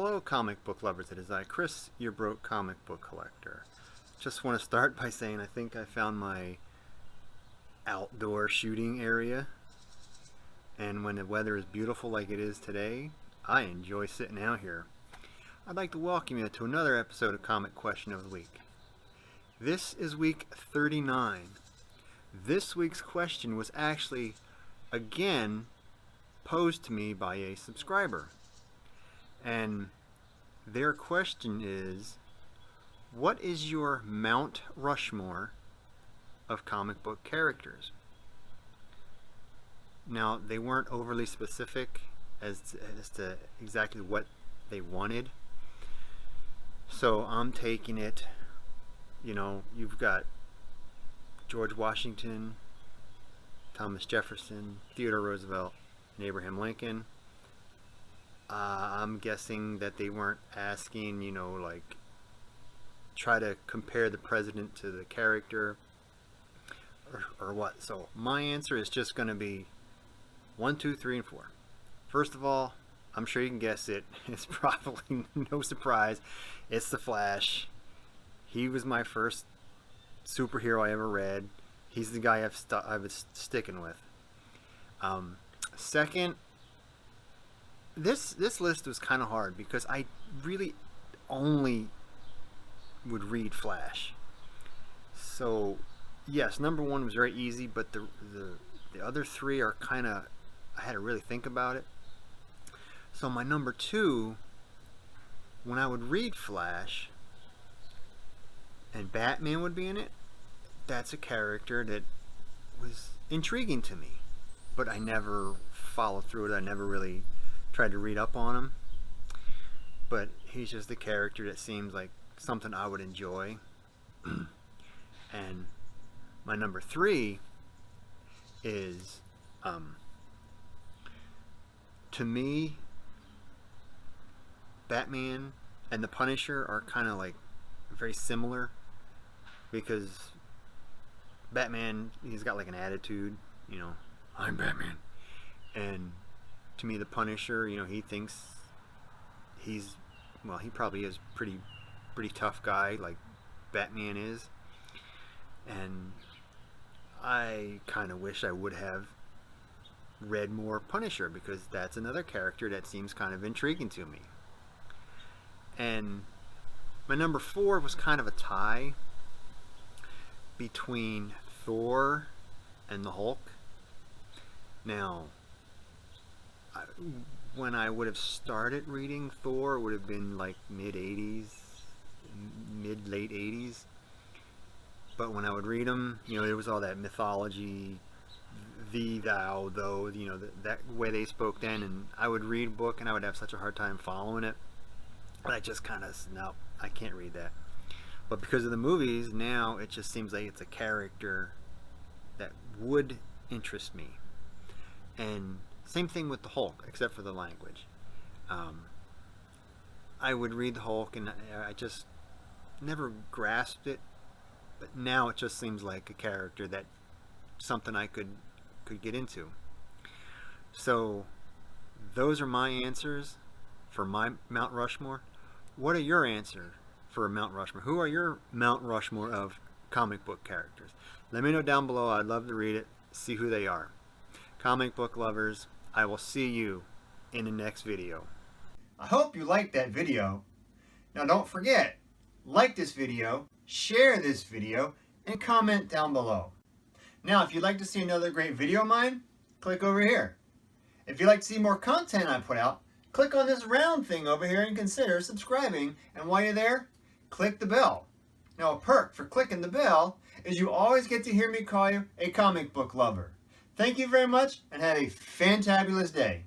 Hello comic book lovers, it is I, Chris, your broke comic book collector. Just want to start by saying I think I found my outdoor shooting area, and when the weather is beautiful like it is today, I enjoy sitting out here. I'd like to welcome you to another episode of Comic Question of the Week. This is week 39. This week's question was actually, again, posed to me by a subscriber. And their question is, what is your Mount Rushmore of comic book characters? Now, they weren't overly specific as to exactly what they wanted. So I'm taking it, you've got George Washington, Thomas Jefferson, Theodore Roosevelt, and Abraham Lincoln. I'm guessing that they weren't asking, try to compare the president to the character or what. So my answer is just going to be 1, 2, 3, and 4. First of all, I'm sure you can guess it. It's probably no surprise. It's the Flash. He was my first superhero I ever read. He's the guy I was sticking with. Second, this list was kind of hard because I really only would read Flash. So yes, number 1 was very easy, but the other 3 are kind of, I had to really think about it. So my number 2, when I would read Flash and Batman would be in it, that's a character that was intriguing to me, but I never followed through it. I never really tried to read up on him, but he's just a character that seems like something I would enjoy. And my number 3 is, to me, Batman and the Punisher are kind of like very similar, because Batman, he's got like an attitude, I'm Batman, and to me the Punisher, he thinks he probably is pretty tough guy like Batman is, and I kind of wish I would have read more Punisher, because that's another character that seems kind of intriguing to me. And my number 4 was kind of a tie between Thor and the Hulk. Now, when I would have started reading Thor, it would have been like late 80s. But when I would read them, there was all that mythology, thee, thou, though, that way they spoke then. And I would read a book and I would have such a hard time following it. But I just kind of, no, I can't read that. But because of the movies, now it just seems like it's a character that would interest me. And same thing with the Hulk, except for the language. I would read the Hulk and I just never grasped it. But now it just seems like a character that something I could get into. So those are my answers for my Mount Rushmore. What are your answers for a Mount Rushmore? Who are your Mount Rushmore of comic book characters? Let me know down below. I'd love to read it, see who they are. Comic book lovers, I will see you in the next video. I hope you liked that video. Now don't forget, like this video, share this video, and comment down below. Now if you'd like to see another great video of mine, click over here. If you'd like to see more content I put out, click on this round thing over here and consider subscribing. And while you're there, click the bell. Now a perk for clicking the bell is you always get to hear me call you a comic book lover. Thank you very much and have a fantabulous day.